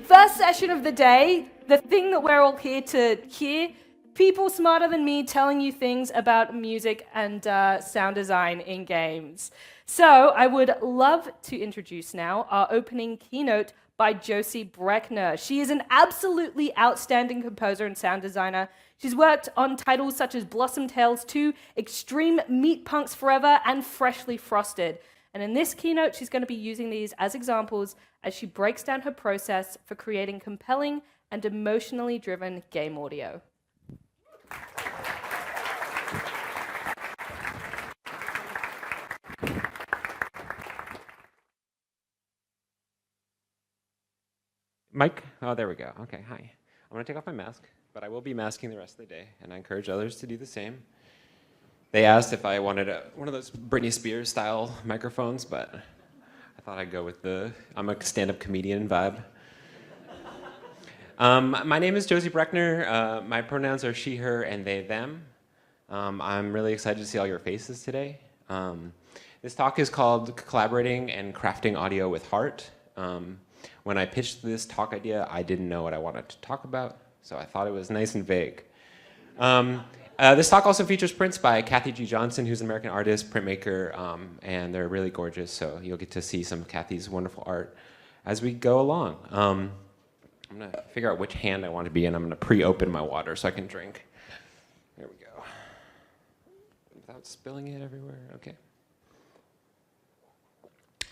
First session of the day, the thing that we're all here to hear, people smarter than me telling you things about music and sound design in games. So I would love to introduce now our opening keynote by Josie Brechner. She is an absolutely outstanding composer and sound designer. She's worked on titles such as Blossom Tales 2, Extreme MEATPUNKS Forever, and Freshly Frosted. And in this keynote, she's going to be using these as examples as she breaks down her process for creating compelling and emotionally driven game audio. Mic? Oh, there we go. Okay, hi. I'm going to take off my mask, but I will be masking the rest of the day, and I encourage others to do the same. They asked if I wanted one of those Britney Spears style microphones, but I thought I'd go with I'm a stand-up comedian vibe. My name is Josie Brechner. My pronouns are she, her, and they, them. I'm really excited to see all your faces today. This talk is called Collaborating and Crafting Audio with Heart. When I pitched this talk idea, I didn't know what I wanted to talk about, so I thought it was nice and vague. This talk also features prints by Kathy G. Johnson, who's an American artist, printmaker, and they're really gorgeous, so you'll get to see some of Kathy's wonderful art as we go along. I'm going to figure out which hand I want to be in. I'm going to pre-open my water so I can drink. There we go. Without spilling it everywhere, okay.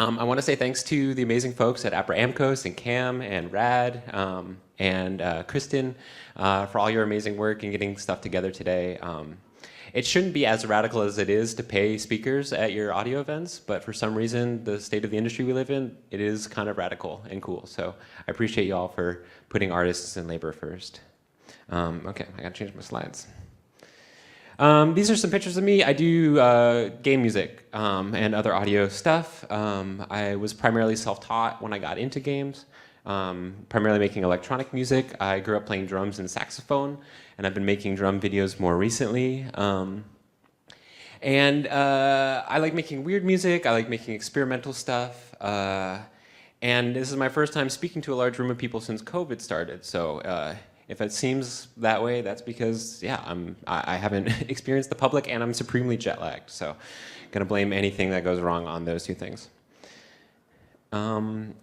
I want to say thanks to the amazing folks at APRA AMCOS and Cam and Rad and Kristen for all your amazing work and getting stuff together today. It shouldn't be as radical as it is to pay speakers at your audio events, but for some reason, the state of the industry we live in, it is kind of radical and cool. So I appreciate you all for putting artists and labor first. Okay, I gotta change my slides. These are some pictures of me. I do game music and other audio stuff. I was primarily self-taught when I got into games, primarily making electronic music. I grew up playing drums and saxophone, and I've been making drum videos more recently. I like making weird music. I like making experimental stuff. And this is my first time speaking to a large room of people since COVID started. So if it seems that way, that's because, yeah, I haven't experienced the public and I'm supremely jet lagged. So I'm gonna blame anything that goes wrong on those two things.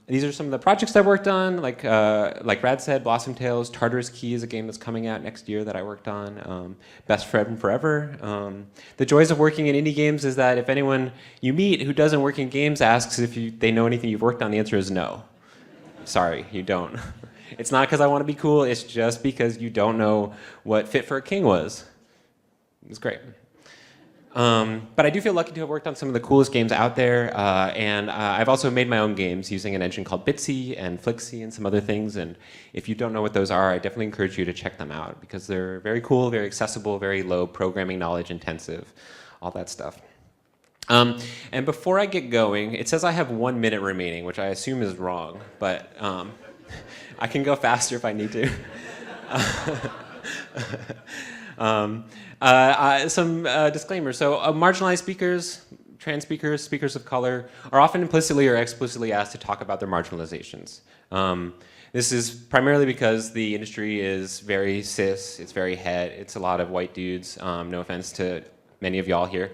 These are some of the projects I've worked on, like Rad said, Blossom Tales, Tartarus Key is a game that's coming out next year that I worked on, Best Friend Forever. The joys of working in indie games is that if anyone you meet who doesn't work in games asks if they know anything you've worked on, the answer is no. Sorry, you don't. It's not because I want to be cool, it's just because you don't know what Fit for a King was. It was great. But I do feel lucky to have worked on some of the coolest games out there, and I've also made my own games using an engine called Bitsy and Flixy and some other things, and if you don't know what those are, I definitely encourage you to check them out because they're very cool, very accessible, very low programming knowledge intensive, all that stuff. And before I get going, it says I have 1 minute remaining, which I assume is wrong, but I can go faster if I need to. Some disclaimers. So marginalized speakers, trans speakers, speakers of color are often implicitly or explicitly asked to talk about their marginalizations. This is primarily because the industry is very cis, it's very het, it's a lot of white dudes, no offense to many of y'all here.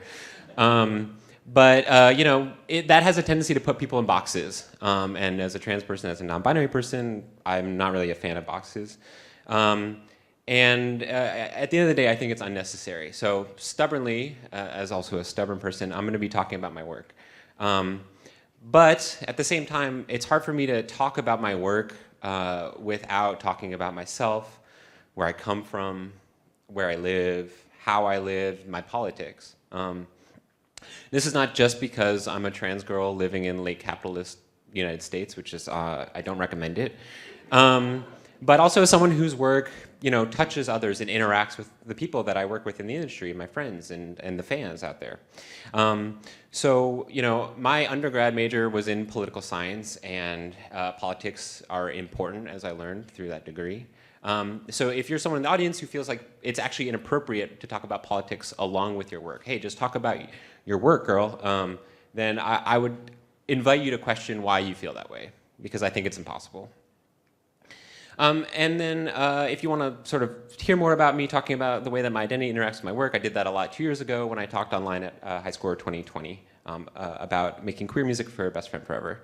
But you know, that has a tendency to put people in boxes. And as a trans person, as a non-binary person, I'm not really a fan of boxes. And at the end of the day, I think it's unnecessary. So stubbornly, as also a stubborn person, I'm going to be talking about my work. But at the same time, it's hard for me to talk about my work without talking about myself, where I come from, where I live, how I live, my politics. This is not just because I'm a trans girl living in late capitalist United States, which is, I don't recommend it. But also as someone whose work, you know, touches others and interacts with the people that I work with in the industry, my friends and the fans out there. So, you know, my undergrad major was in political science, and politics are important, as I learned through that degree. So if you're someone in the audience who feels like it's actually inappropriate to talk about politics along with your work, hey, just talk about your work, girl, then I would invite you to question why you feel that way, because I think it's impossible. And then if you want to sort of hear more about me talking about the way that my identity interacts with my work, I did that a lot 2 years ago when I talked online at High Score 2020 about making queer music for Best Friend Forever.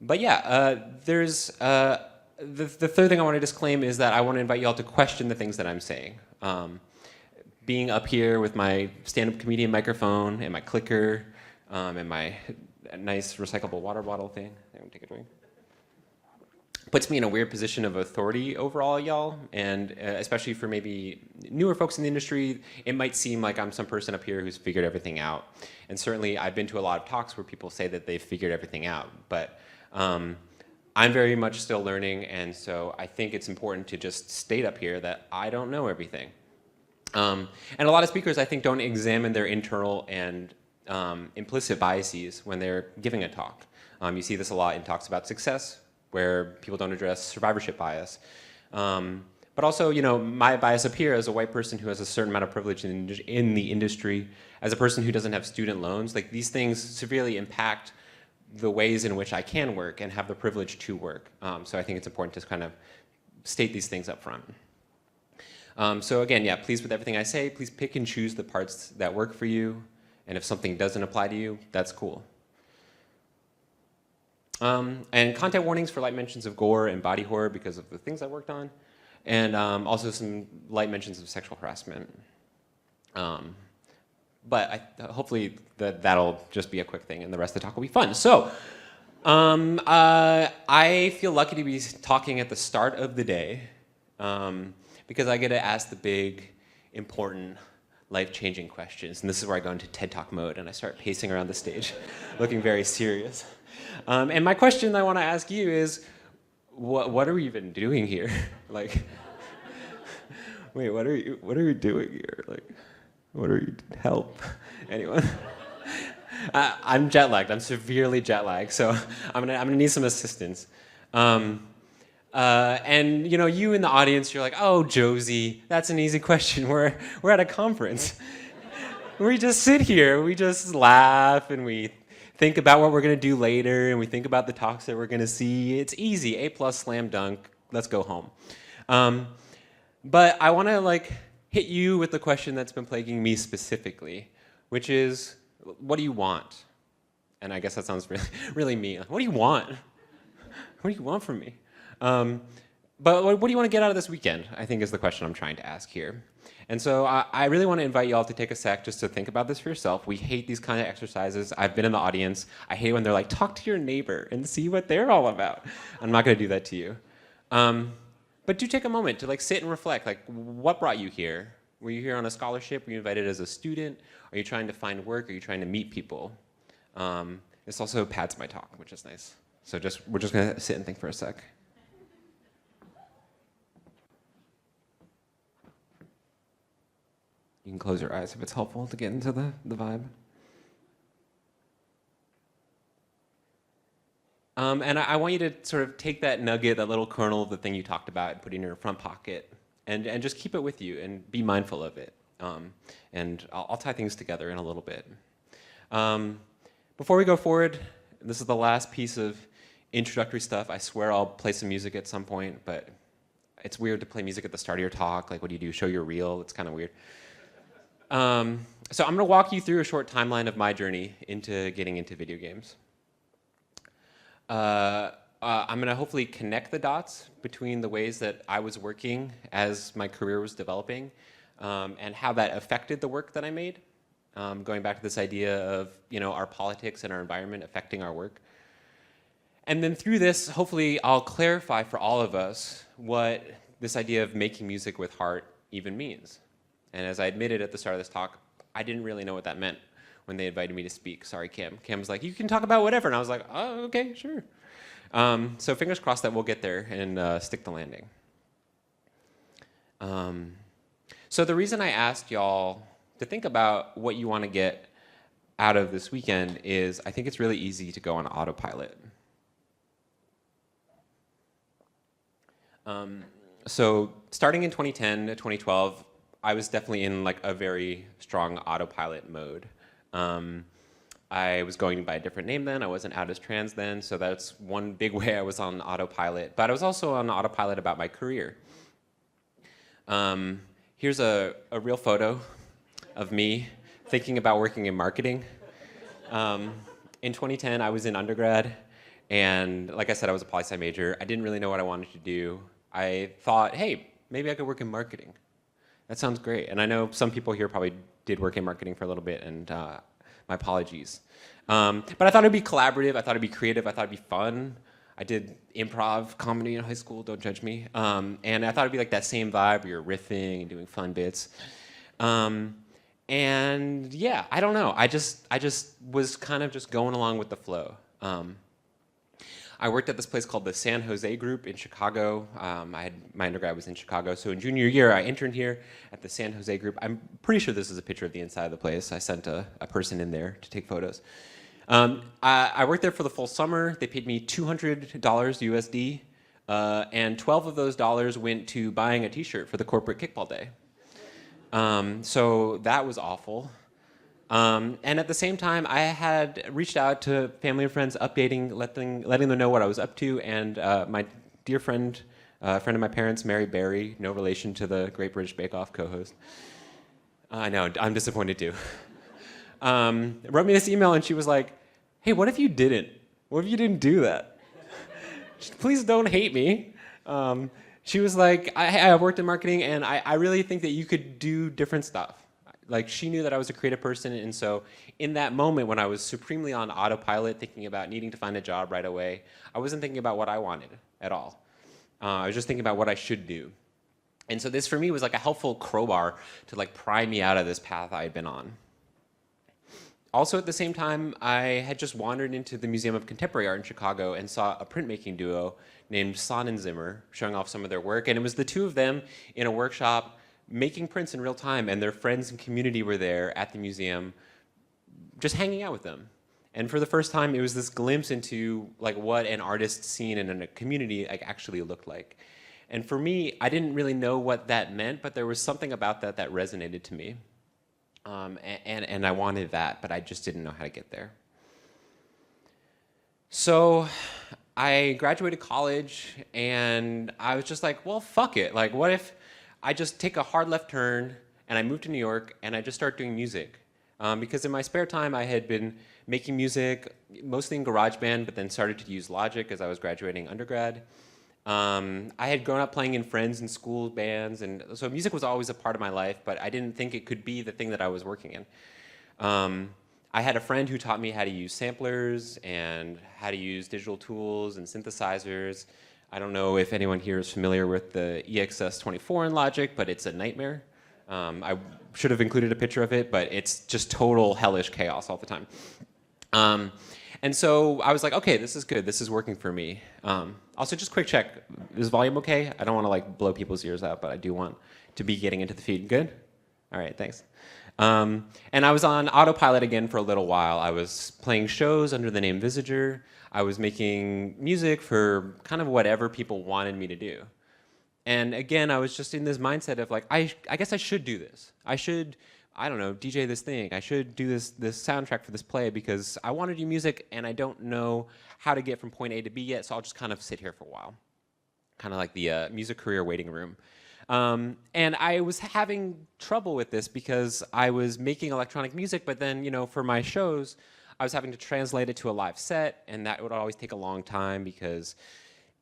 But yeah, there's the third thing I want to disclaim is that I want to invite you all to question the things that I'm saying. Being up here with my stand-up comedian microphone and my clicker and my nice recyclable water bottle thing. I'm gonna take a drink. Puts me in a weird position of authority over all y'all, and especially for maybe newer folks in the industry, it might seem like I'm some person up here who's figured everything out. And certainly I've been to a lot of talks where people say that they've figured everything out, but I'm very much still learning, and so I think it's important to just state up here that I don't know everything. And a lot of speakers, I think, don't examine their internal and implicit biases when they're giving a talk. You see this a lot in talks about success, where people don't address survivorship bias. But also, you know, my bias up here as a white person who has a certain amount of privilege in the industry, as a person who doesn't have student loans, like these things severely impact the ways in which I can work and have the privilege to work. So I think it's important to kind of state these things up front. So again, yeah, please with everything I say, please pick and choose the parts that work for you. And if something doesn't apply to you, that's cool. And content warnings for light mentions of gore and body horror because of the things I worked on. And also some light mentions of sexual harassment. But hopefully that'll just be a quick thing and the rest of the talk will be fun. So I feel lucky to be talking at the start of the day because I get to ask the big, important, life-changing questions. And this is where I go into TED Talk mode and I start pacing around the stage, looking very serious. And my question I want to ask you is, what are we even doing here? Like, wait, what are you doing here? Like, what are you, help? Anyone? I'm jet lagged, I'm severely jet lagged, so I'm gonna need some assistance. And you know, you in the audience, you're like, oh, Josie, that's an easy question. We're at a conference. We just sit here, we just laugh, and we think about what we're gonna do later, and we think about the talks that we're gonna see. It's easy, A+, slam dunk, let's go home. But I wanna hit you with the question that's been plaguing me specifically, which is, what do you want? And I guess that sounds really mean. What do you want? What do you want from me? But what do you want to get out of this weekend, I think is the question I'm trying to ask here. And so I really want to invite you all to take a sec just to think about this for yourself. We hate these kind of exercises. I've been in the audience. I hate when they're like, talk to your neighbor and see what they're all about. I'm not going to do that to you. But do take a moment to sit and reflect. What brought you here? Were you here on a scholarship? Were you invited as a student? Are you trying to find work? Are you trying to meet people? This also pads my talk, which is nice. So we're just going to sit and think for a sec. You can close your eyes if it's helpful to get into the vibe. And I want you to sort of take that nugget, that little kernel of the thing you talked about, and put it in your front pocket, and just keep it with you, and be mindful of it. And I'll tie things together in a little bit. Before we go forward, this is the last piece of introductory stuff. I swear I'll play some music at some point, but it's weird to play music at the start of your talk. What do you do? Show your reel? It's kind of weird. So I'm going to walk you through a short timeline of my journey into getting into video games. I'm going to hopefully connect the dots between the ways that I was working as my career was developing and how that affected the work that I made. Going back to this idea of our politics and our environment affecting our work. And then through this, hopefully I'll clarify for all of us what this idea of making music with heart even means. And as I admitted at the start of this talk, I didn't really know what that meant when they invited me to speak. Sorry, Kim. Kim was like, you can talk about whatever. And I was like, oh, okay, sure. So fingers crossed that we'll get there and stick the landing. So the reason I asked y'all to think about what you want to get out of this weekend is I think it's really easy to go on autopilot. So starting in 2010 to 2012, I was definitely in a very strong autopilot mode. I was going by a different name then. I wasn't out as trans then, so that's one big way I was on autopilot. But I was also on autopilot about my career. Here's a real photo of me thinking about working in marketing. In 2010, I was in undergrad, and like I said, I was a poli-sci major. I didn't really know what I wanted to do. I thought, hey, maybe I could work in marketing. That sounds great. And I know some people here probably did work in marketing for a little bit, and my apologies. But I thought it'd be collaborative, I thought it'd be creative, I thought it'd be fun. I did improv comedy in high school, don't judge me. And I thought it'd be like that same vibe where you're riffing and doing fun bits. And yeah, I don't know. I just was kind of just going along with the flow. I worked at this place called the San Jose Group in Chicago. My undergrad was in Chicago, so in junior year I interned here at the San Jose Group. I'm pretty sure this is a picture of the inside of the place. I sent a person in there to take photos. I worked there for the full summer. They paid me $200 USD, and 12 of those dollars went to buying a t-shirt for the corporate kickball day. So that was awful. And at the same time, I had reached out to family and friends, updating, letting them know what I was up to, and my dear friend, friend of my parents, Mary Berry, no relation to the Great British Bake Off co-host. I know, I'm disappointed too. Wrote me this email, and she was like, hey, what if you didn't? What if you didn't do that? Please don't hate me. She was like, I worked in marketing, and I really think that you could do different stuff. Like, she knew that I was a creative person, and so in that moment when I was supremely on autopilot, thinking about needing to find a job right away, I wasn't thinking about what I wanted at all. I was just thinking about what I should do. And so this, for me, was like a helpful crowbar to like pry me out of this path I had been on. Also, at the same time, I had just wandered into the Museum of Contemporary Art in Chicago and saw a printmaking duo named Son and Zimmer showing off some of their work, and it was the two of them in a workshop making prints in real time, and their friends and community were there at the museum just hanging out with them. And for the first time, it was this glimpse into like what an artist scene and a community like actually looked like. And for me, I didn't really know what that meant, but there was something about that that resonated to me. And I wanted that, but I just didn't know how to get there. So I graduated college, and I was just like, well, fuck it. Like, what if I just take a hard left turn and I moved to New York and I just start doing music? Because in my spare time I had been making music, mostly in GarageBand, but then started to use Logic as I was graduating undergrad. I had grown up playing in friends and school bands, and so music was always a part of my life, but I didn't think it could be the thing that I was working in. I had a friend who taught me how to use samplers and how to use digital tools and synthesizers. I don't know if anyone here is familiar with the EXS24 in Logic, but it's a nightmare. I should have included a picture of it, but it's just total hellish chaos all the time. And so I was like, okay, this is good. This is working for me. Also, just quick check. Is volume okay? I don't want to like blow people's ears out, but I do want to be getting into the feed. Good? All right, thanks. And I was on autopilot again for a little while. I was playing shows under the name Visager. I was making music for kind of whatever people wanted me to do. And again, I was just in this mindset of like, I guess I should do this. I should, I don't know, DJ this thing. I should do this soundtrack for this play because I want to do music and I don't know how to get from point A to B yet, so I'll just kind of sit here for a while. Kind of like the music career waiting room. And I was having trouble with this because I was making electronic music, but then, you know, for my shows, I was having to translate it to a live set, and that would always take a long time because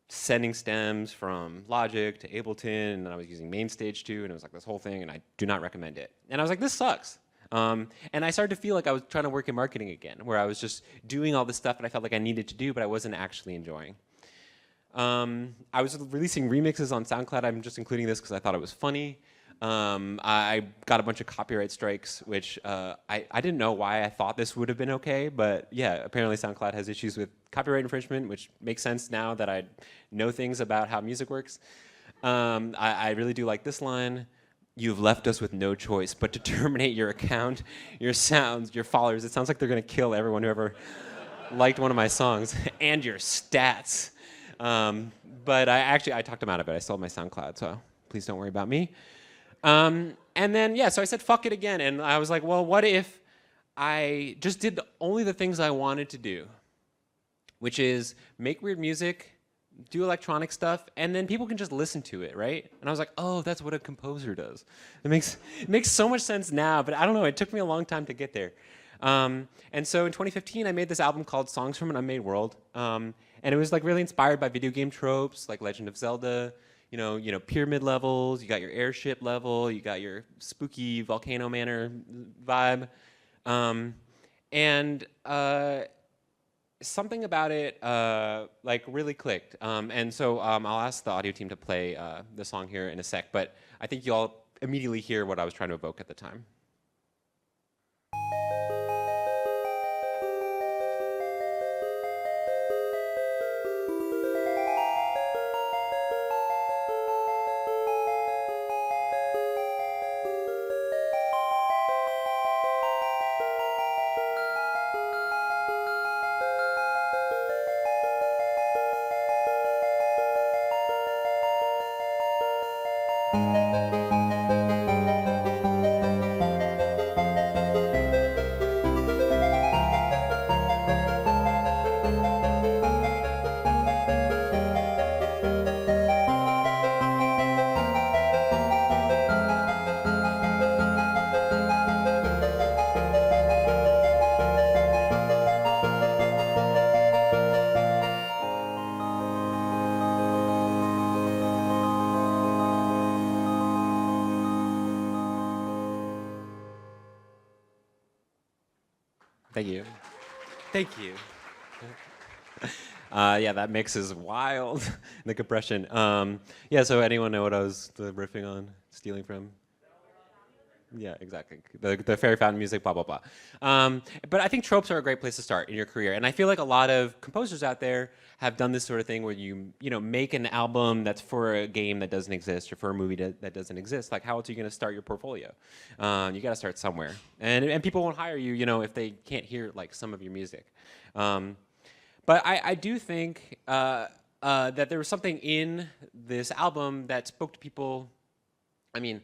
sending stems from Logic to Ableton, and I was using MainStage too, and it was like this whole thing, and I do not recommend it. And I was like, this sucks. And I started to feel like I was trying to work in marketing again, where I was just doing all this stuff that I felt like I needed to do, but I wasn't actually enjoying. I was releasing remixes on SoundCloud. I'm just including this because I thought it was funny. I got a bunch of copyright strikes, which I didn't know why I thought this would have been okay, but yeah, apparently SoundCloud has issues with copyright infringement, which makes sense now that I know things about how music works. I really do like this line. You've left us with no choice but to terminate your account, your sounds, your followers. It sounds like they're going to kill everyone who ever liked one of my songs, and your stats. But I talked them out of it. I still have my SoundCloud, so please don't worry about me. And then, yeah, so I said, fuck it again. And I was like, well, what if I just did only the things I wanted to do, which is make weird music, do electronic stuff, and then people can just listen to it, right? And I was like, oh, that's what a composer does. It makes so much sense now, but I don't know, it took me a long time to get there. And so in 2015, I made this album called Songs from an Unmade World, and it was like really inspired by video game tropes like Legend of Zelda, you know, pyramid levels. You got your airship level, you got your spooky volcano manor vibe, and something about it like really clicked. And so I'll ask the audio team to play the song here in a sec, but I think you all immediately hear what I was trying to evoke at the time. Thank you. Thank you. Yeah, that mix is wild. The compression. Yeah, so anyone know what I was riffing on, stealing from? Yeah, exactly. The fairy fountain music, blah, blah, blah. But I think tropes are a great place to start in your career. And I feel like a lot of composers out there have done this sort of thing where you make an album that's for a game that doesn't exist or for a movie that doesn't exist. Like, how else are you going to start your portfolio? You got to start somewhere. And people won't hire you, if they can't hear like some of your music. But I do think that there was something in this album that spoke to people. I mean,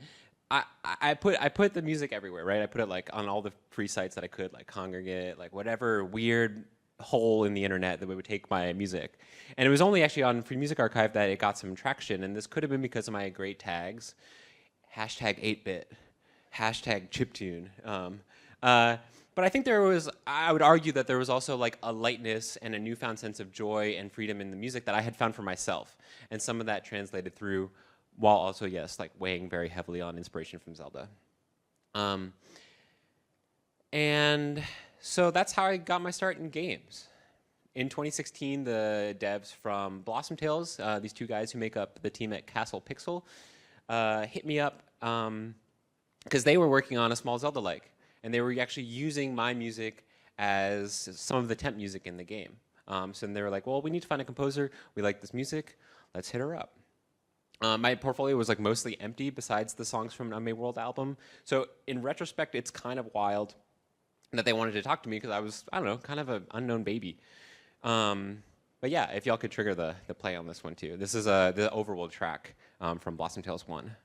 I put the music everywhere, right? I put it like on all the free sites that I could, like Congregate, like whatever weird hole in the internet that would take my music. And it was only actually on Free Music Archive that it got some traction, and this could have been because of my great tags. Hashtag 8-bit, hashtag chiptune. But I think I would argue that there was also like a lightness and a newfound sense of joy and freedom in the music that I had found for myself. And some of that translated through, while also, yes, like weighing very heavily on inspiration from Zelda. And so that's how I got my start in games. In 2016, the devs from Blossom Tales, these two guys who make up the team at Castle Pixel, hit me up because they were working on a small Zelda-like. And they were actually using my music as some of the temp music in the game. So they were like, well, we need to find a composer. We like this music. Let's hit her up. My portfolio was like mostly empty besides the Songs from an Unmade World album. So in retrospect, it's kind of wild that they wanted to talk to me because I was, I don't know, kind of an unknown baby. But yeah, if y'all could trigger the play on this one too. This is the Overworld track from Blossom Tales 1.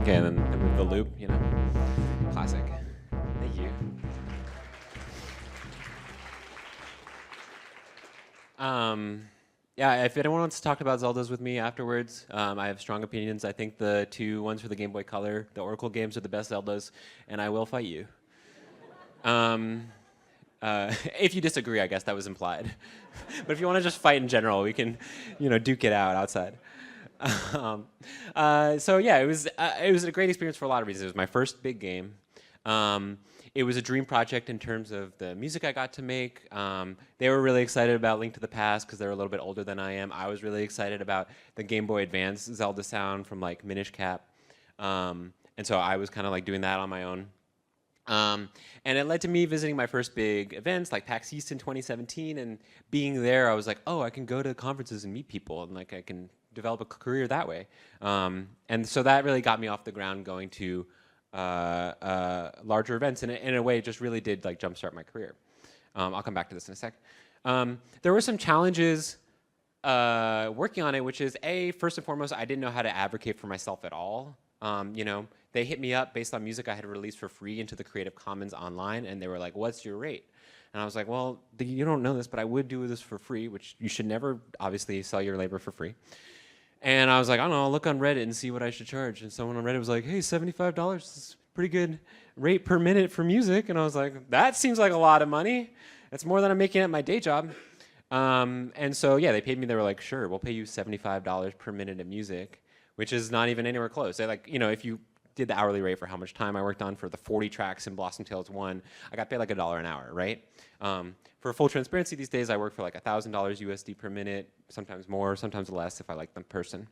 Okay, and then move the loop, you know. Classic. Thank you. Yeah, if anyone wants to talk about Zeldas with me afterwards, I have strong opinions. I think the two ones for the Game Boy Color, the Oracle games, are the best Zeldas, and I will fight you. If you disagree, I guess that was implied. But if you want to just fight in general, we can, duke it out outside. So yeah, it was a great experience for a lot of reasons. It was my first big game. It was a dream project in terms of the music I got to make. They were really excited about Link to the Past because they're a little bit older than I am. I was really excited about the Game Boy Advance Zelda sound from like Minish Cap. And so I was kind of like doing that on my own. And it led to me visiting my first big events like PAX East in 2017, and being there, I was like, oh, I can go to conferences and meet people, and like I can develop a career that way. And so that really got me off the ground going to larger events, and in a way, it just really did like jumpstart my career. I'll come back to this in a sec. There were some challenges working on it, which is first and foremost, I didn't know how to advocate for myself at all. They hit me up based on music I had released for free into the Creative Commons online, and they were like, what's your rate? And I was like, well, you don't know this, but I would do this for free, which you should never, obviously, sell your labor for free. And I was like, I don't know, I'll look on Reddit and see what I should charge. And someone on Reddit was like, hey, $75 is a pretty good rate per minute for music. And I was like, that seems like a lot of money. That's more than I'm making at my day job. And so, yeah, they paid me. They were like, sure, we'll pay you $75 per minute of music, which is not even anywhere close. They're like, if you did the hourly rate for how much time I worked on for the 40 tracks in Blossom Tales 1, I got paid like $1 an hour, right? For full transparency, these days I work for like $1,000 USD per minute, sometimes more, sometimes less if I like the person.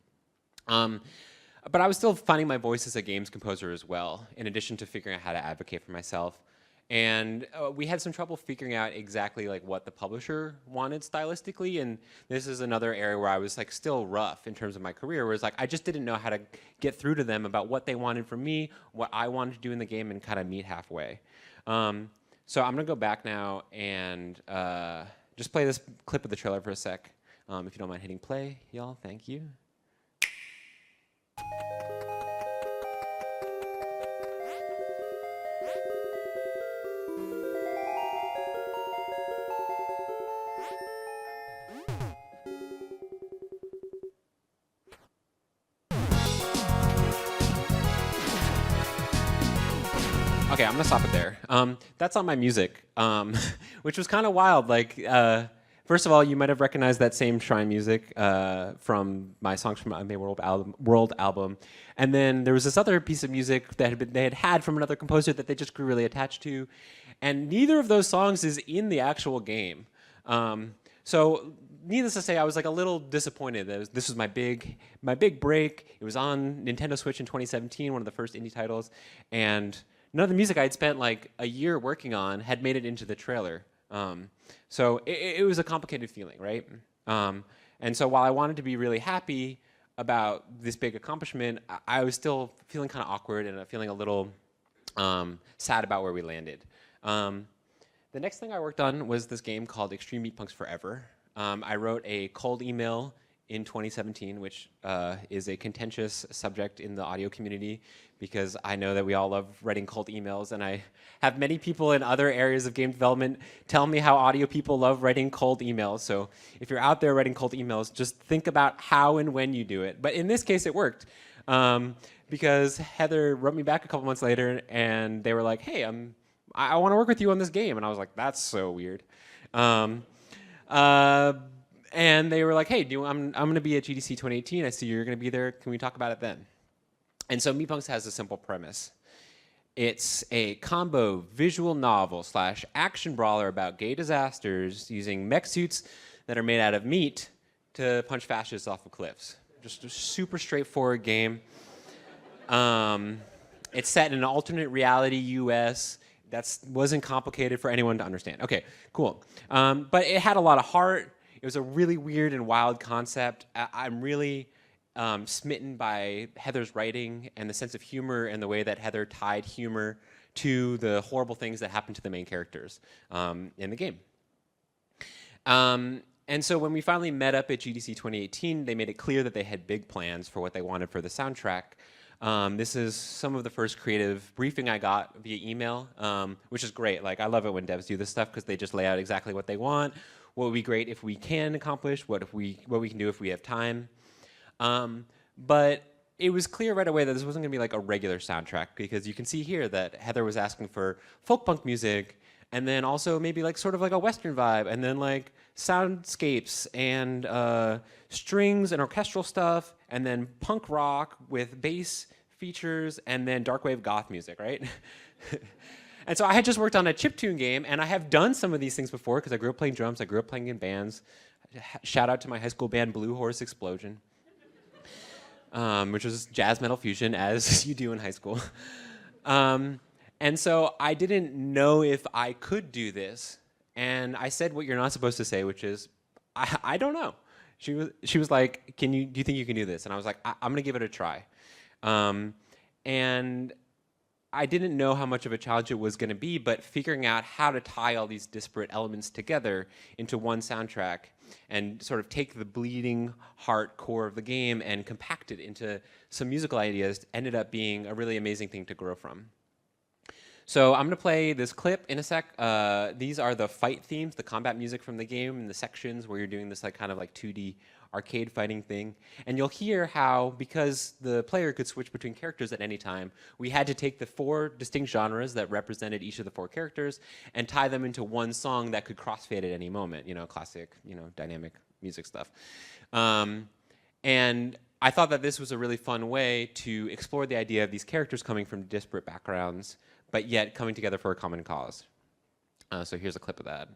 But I was still finding my voice as a games composer as well, in addition to figuring out how to advocate for myself. And we had some trouble figuring out exactly like what the publisher wanted stylistically, and this is another area where I was like still rough in terms of my career, where it's like I just didn't know how to get through to them about what they wanted from me, what I wanted to do in the game, and kind of meet halfway. So I'm gonna go back now and just play this clip of the trailer for a sec. If you don't mind hitting play, y'all, thank you. Okay, I'm gonna stop it there. That's on my music, which was kind of wild. Like, first of all, you might have recognized that same shrine music from my Songs from My World album, and then there was this other piece of music that they had from another composer that they just grew really attached to, and neither of those songs is in the actual game. So, needless to say, I was like a little disappointed. This was my big break. It was on Nintendo Switch in 2017, one of the first indie titles, and none of the music I had spent like a year working on had made it into the trailer. So it was a complicated feeling, right? And so while I wanted to be really happy about this big accomplishment, I was still feeling kind of awkward and feeling a little sad about where we landed. The next thing I worked on was this game called Extreme MEATPUNKS FOREVER. I wrote a cold email in 2017, which is a contentious subject in the audio community, because I know that we all love writing cold emails, and I have many people in other areas of game development tell me how audio people love writing cold emails. So if you're out there writing cold emails, just think about how and when you do it. But in this case, it worked, because Heather wrote me back a couple months later, and they were like, hey, I want to work with you on this game. And I was like, that's so weird. And they were like, hey, I'm going to be at GDC 2018. I see you're going to be there. Can we talk about it then? And so MEATPUNKS has a simple premise. It's a combo visual novel / action brawler about gay disasters using mech suits that are made out of meat to punch fascists off of cliffs. Just a super straightforward game. It's set in an alternate reality US. That wasn't complicated for anyone to understand. Okay, cool. But it had a lot of heart. It was a really weird and wild concept. I'm really smitten by Heather's writing and the sense of humor and the way that Heather tied humor to the horrible things that happened to the main characters in the game. And so when we finally met up at GDC 2018, they made it clear that they had big plans for what they wanted for the soundtrack. This is some of the first creative briefing I got via email, which is great. Like, I love it when devs do this stuff because they just lay out exactly what they want, what would be great if we can accomplish, what we can do if we have time. But it was clear right away that this wasn't going to be like a regular soundtrack, because you can see here that Heather was asking for folk punk music, and then also maybe like sort of like a Western vibe, and then like soundscapes and strings and orchestral stuff, and then punk rock with bass features, and then dark wave goth music, right? And so I had just worked on a chiptune game, and I have done some of these things before because I grew up playing drums, I grew up playing in bands. Shout out to my high school band Blue Horse Explosion. Which was jazz metal fusion, as you do in high school. And so I didn't know if I could do this. And I said what you're not supposed to say, which is, I don't know. She was like, do you think you can do this? And I was like, I'm gonna give it a try. And I didn't know how much of a challenge it was gonna be, but figuring out how to tie all these disparate elements together into one soundtrack and sort of take the bleeding heart core of the game and compact it into some musical ideas ended up being a really amazing thing to grow from. So I'm going to play this clip in a sec. These are the fight themes, the combat music from the game, and the sections where you're doing this like kind of like 2D arcade fighting thing. And you'll hear how, because the player could switch between characters at any time, we had to take the 4 distinct genres that represented each of the 4 characters and tie them into one song that could crossfade at any moment, you know, classic, you know, dynamic music stuff. And I thought that this was a really fun way to explore the idea of these characters coming from disparate backgrounds, but yet coming together for a common cause. So here's a clip of that.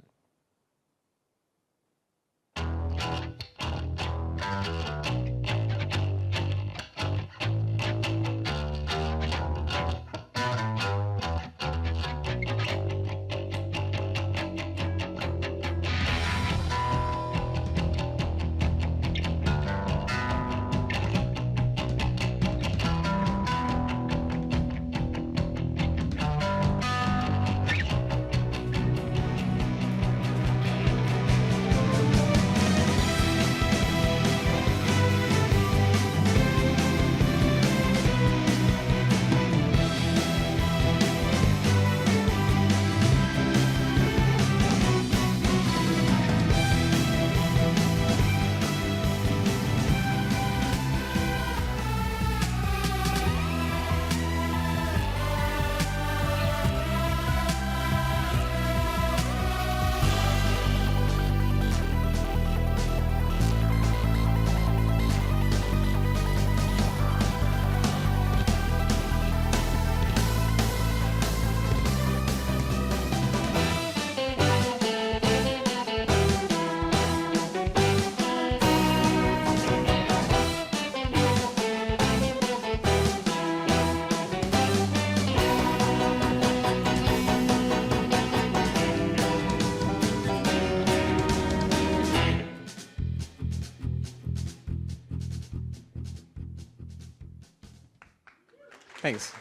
Thanks.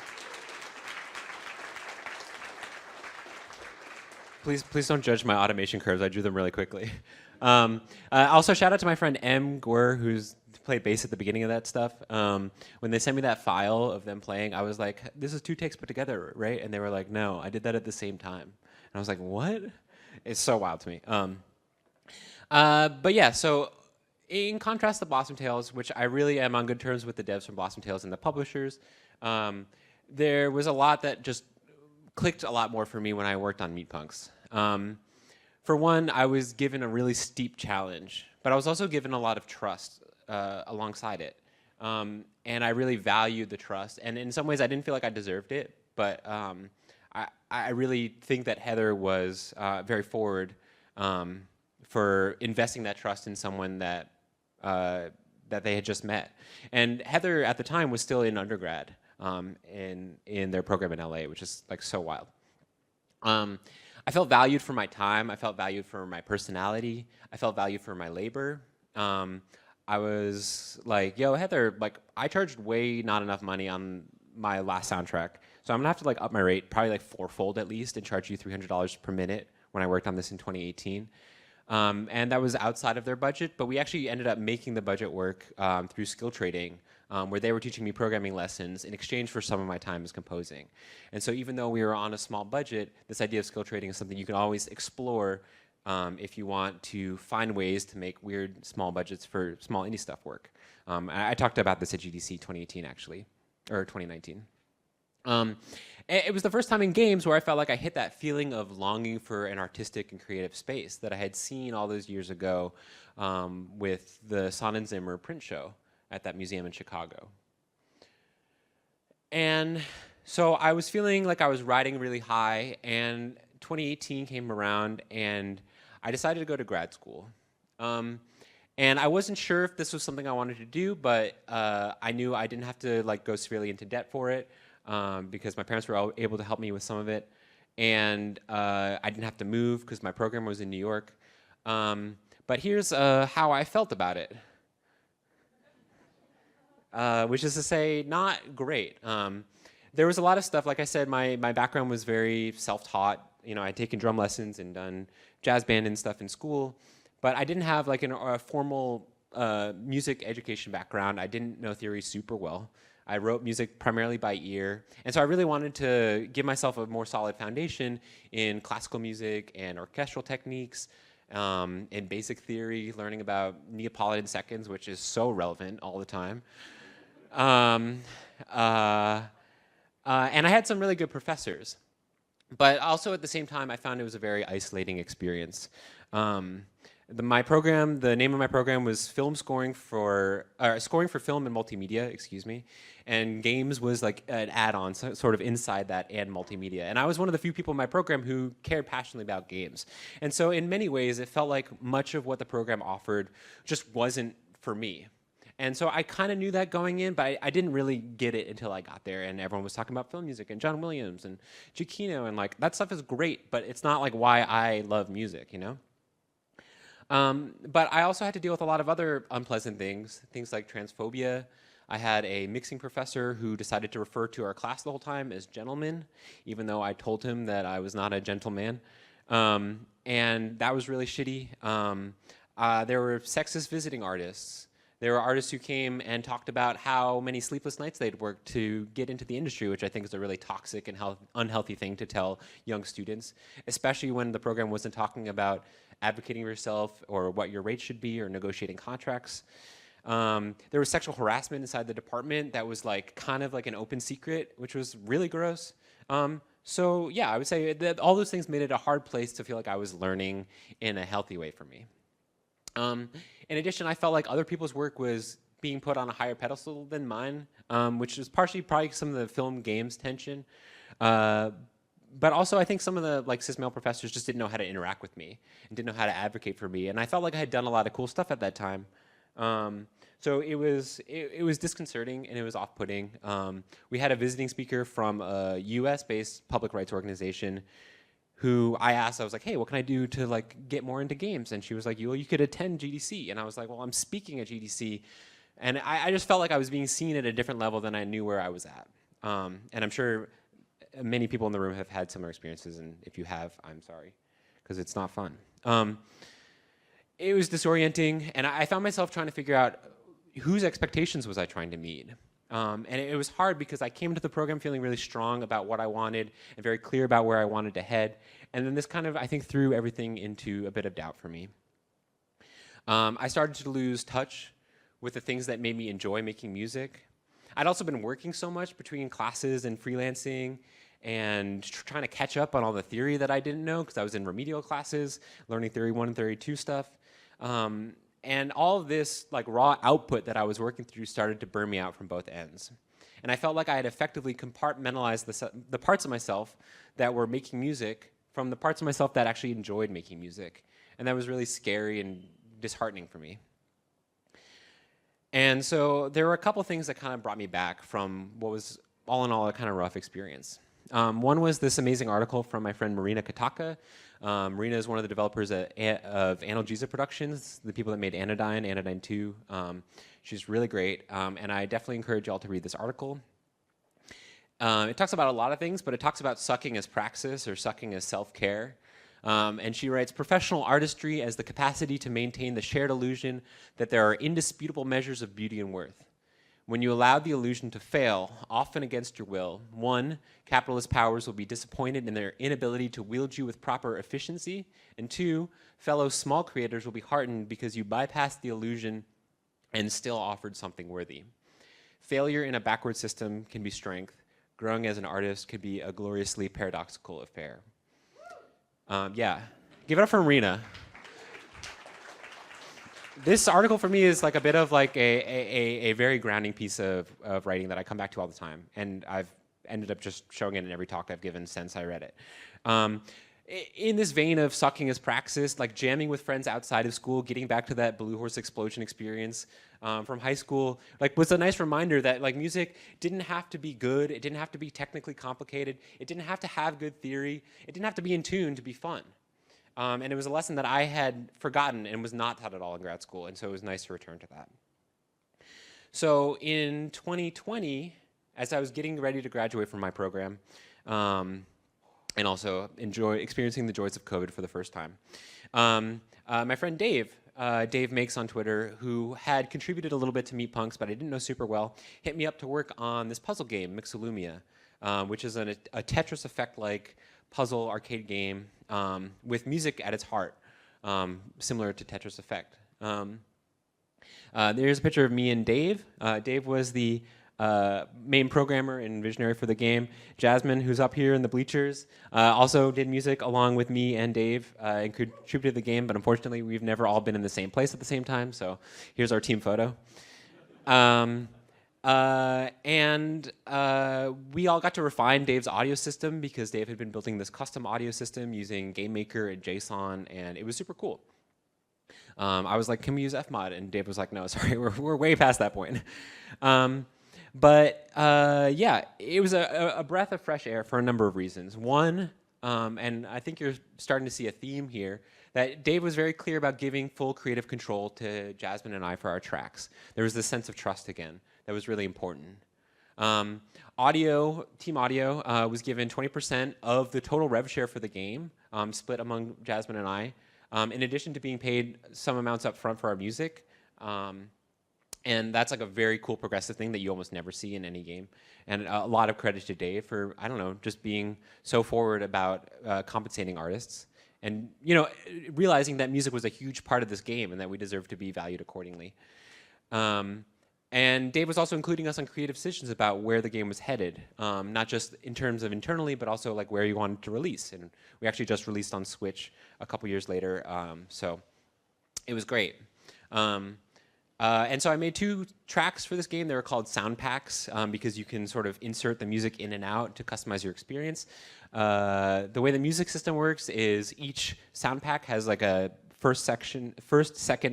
Please don't judge my automation curves. I drew them really quickly. Also, shout out to my friend M. Gore, who's played bass at the beginning of that stuff. When they sent me that file of them playing, I was like, this is 2 takes put together, right? And they were like, no, I did that at the same time. And I was like, what? It's so wild to me. But yeah, so in contrast to Blossom Tales, which I really am on good terms with the devs from Blossom Tales and the publishers, there was a lot that just clicked a lot more for me when I worked on Meatpunks. For one, I was given a really steep challenge, but I was also given a lot of trust alongside it. And I really valued the trust. And in some ways, I didn't feel like I deserved it, but I really think that Heather was very forward for investing that trust in someone that that they had just met. And Heather at the time was still in undergrad in their program in LA, which is like so wild. I felt valued for my time. I felt valued for my personality. I felt valued for my labor. I was like, yo, Heather, like I charged way not enough money on my last soundtrack. So I'm gonna have to like up my rate, probably like 4-fold at least, and charge you $300 per minute when I worked on this in 2018. And that was outside of their budget, but we actually ended up making the budget work through skill trading where they were teaching me programming lessons in exchange for some of my time as composing. And so even though we were on a small budget, this idea of skill trading is something you can always explore if you want to find ways to make weird small budgets for small indie stuff work. I talked about this at GDC 2018 actually, or 2019. It was the first time in games where I felt like I hit that feeling of longing for an artistic and creative space that I had seen all those years ago with the Son and Zimmer print show at that museum in Chicago. And so I was feeling like I was riding really high, and 2018 came around and I decided to go to grad school. And I wasn't sure if this was something I wanted to do, but I knew I didn't have to like go severely into debt for it because my parents were able to help me with some of it. And I didn't have to move because my program was in New York. But here's how I felt about it. Which is to say, not great. There was a lot of stuff, like I said, my background was very self-taught. You know, I'd taken drum lessons and done jazz band and stuff in school, but I didn't have like a formal music education background. I didn't know theory super well. I wrote music primarily by ear, and so I really wanted to give myself a more solid foundation in classical music and orchestral techniques, in basic theory, learning about Neapolitan seconds, which is so relevant all the time. And I had some really good professors. But also at the same time, I found it was a very isolating experience. My program, the name of my program was Scoring for Film and Multimedia, excuse me. And games was like an add-on, sort of inside that and multimedia. And I was one of the few people in my program who cared passionately about games. And so in many ways, it felt like much of what the program offered just wasn't for me. And so I kind of knew that going in, but I didn't really get it until I got there, and everyone was talking about film music and John Williams and Giacchino, and like that stuff is great, but it's not like why I love music, you know? But I also had to deal with a lot of other unpleasant things like transphobia. I had a mixing professor who decided to refer to our class the whole time as gentleman, even though I told him that I was not a gentleman. And that was really shitty. There were sexist visiting artists. There were artists who came and talked about how many sleepless nights they'd worked to get into the industry, which I think is a really toxic and unhealthy thing to tell young students, especially when the program wasn't talking about advocating for yourself or what your rate should be or negotiating contracts. There was sexual harassment inside the department that was like kind of like an open secret, which was really gross. So yeah, I would say that all those things made it a hard place to feel like I was learning in a healthy way for me. In addition, I felt like other people's work was being put on a higher pedestal than mine, which is partially probably some of the film games tension. But also I think some of the like cis male professors just didn't know how to interact with me and didn't know how to advocate for me. And I felt like I had done a lot of cool stuff at that time. So it was disconcerting and it was off-putting. We had a visiting speaker from a US-based public rights organization who I asked, I was like, hey, what can I do to like get more into games? And she was like, well, you could attend GDC. And I was like, well, I'm speaking at GDC. And I just felt like I was being seen at a different level than I knew where I was at. And I'm sure many people in the room have had similar experiences. And if you have, I'm sorry, because it's not fun. It was disorienting. And I found myself trying to figure out whose expectations was I trying to meet. And it was hard because I came to the program feeling really strong about what I wanted and very clear about where I wanted to head. And then this kind of, I think, threw everything into a bit of doubt for me. I started to lose touch with the things that made me enjoy making music. I'd also been working so much between classes and freelancing and trying to catch up on all the theory that I didn't know because I was in remedial classes, learning Theory 1 and Theory 2 stuff. And all of this like raw output that I was working through started to burn me out from both ends. And I felt like I had effectively compartmentalized the parts of myself that were making music from the parts of myself that actually enjoyed making music. And that was really scary and disheartening for me. And so there were a couple things that kind of brought me back from what was all in all a kind of rough experience. One was this amazing article from my friend Marina Kataka. Marina is one of the developers of Analgesia Productions, the people that made Anodyne, Anodyne 2. She's really great, and I definitely encourage y'all to read this article. It talks about a lot of things, but it talks about sucking as praxis or sucking as self-care. And she writes, professional artistry as the capacity to maintain the shared illusion that there are indisputable measures of beauty and worth. When you allow the illusion to fail, often against your will, 1, capitalist powers will be disappointed in their inability to wield you with proper efficiency, and 2, fellow small creators will be heartened because you bypassed the illusion and still offered something worthy. Failure in a backward system can be strength. Growing as an artist could be a gloriously paradoxical affair. Yeah, give it up for Marina. This article for me is like a bit of like a very grounding piece of writing that I come back to all the time. And I've ended up just showing it in every talk I've given since I read it. In this vein of sucking as praxis, like jamming with friends outside of school, getting back to that Blue Horse Explosion experience from high school, like was a nice reminder that like music didn't have to be good, it didn't have to be technically complicated, it didn't have to have good theory, it didn't have to be in tune to be fun. And it was a lesson that I had forgotten and was not taught at all in grad school, and so it was nice to return to that. So in 2020, as I was getting ready to graduate from my program, and also experiencing the joys of COVID for the first time, my friend Dave Makes on Twitter, who had contributed a little bit to MEATPUNKS, but I didn't know super well, hit me up to work on this puzzle game, Mixolumia, which is a Tetris Effect-like puzzle arcade game with music at its heart, similar to Tetris Effect. There's a picture of me and Dave. Dave was the main programmer and visionary for the game. Jasmine, who's up here in the bleachers, also did music along with me and Dave and contributed to the game, but unfortunately we've never all been in the same place at the same time, so here's our team photo. We all got to refine Dave's audio system because Dave had been building this custom audio system using GameMaker and JSON, and it was super cool. I was like, can we use Fmod? And Dave was like, no, sorry, we're way past that point. Yeah, it was a breath of fresh air for a number of reasons. One, and I think you're starting to see a theme here, that Dave was very clear about giving full creative control to Jasmine and I for our tracks. There was this sense of trust again that was really important. Team Audio was given 20% of the total rev share for the game, split among Jasmine and I, in addition to being paid some amounts up front for our music. And that's like a very cool progressive thing that you almost never see in any game. And a lot of credit to Dave for, I don't know, just being so forward about compensating artists. And realizing that music was a huge part of this game and that we deserve to be valued accordingly. And Dave was also including us on creative decisions about where the game was headed, not just in terms of internally, but also like where you wanted to release. And we actually just released on Switch a couple years later, so it was great. And so I made 2 tracks for this game. They were called sound packs because you can sort of insert the music in and out to customize your experience. The way the music system works is each sound pack has like a first, second,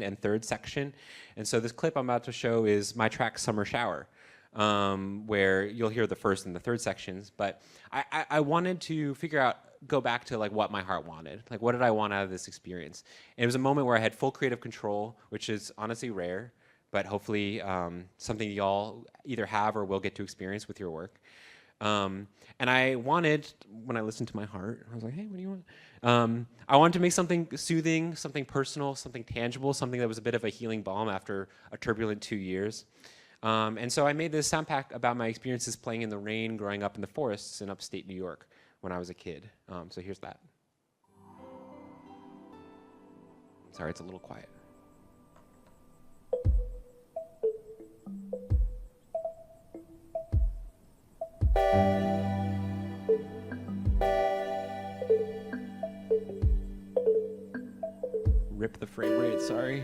and third section. And so this clip I'm about to show is my track Summer Shower, where you'll hear the first and the third sections. But I wanted to go back to like what my heart wanted. Like, what did I want out of this experience? And it was a moment where I had full creative control, which is honestly rare, but hopefully something y'all either have or will get to experience with your work. And I wanted, when I listened to my heart, I was like, hey, what do you want? I wanted to make something soothing, something personal, something tangible, something that was a bit of a healing balm after a turbulent 2 years. And so I made this sound pack about my experiences playing in the rain, growing up in the forests in upstate New York when I was a kid. So here's that. Sorry, it's a little quiet. Rip the frame rate, sorry.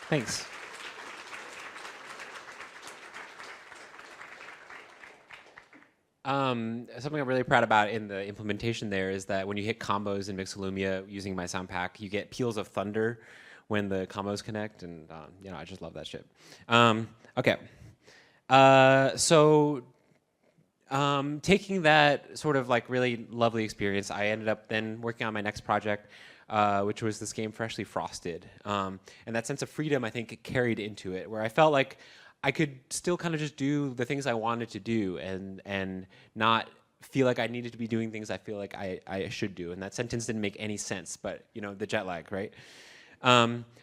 Thanks. Something I'm really proud about in the implementation there is that when you hit combos in Mixolumia using my sound pack, you get peals of thunder when the combos connect, and I just love that shit. Okay, so taking that sort of like really lovely experience, I ended up then working on my next project, which was this game Freshly Frosted, and that sense of freedom I think it carried into it, where I felt like I could still kind of just do the things I wanted to do and not feel like I needed to be doing things I feel like I should do. And that sentence didn't make any sense, but the jet lag, right?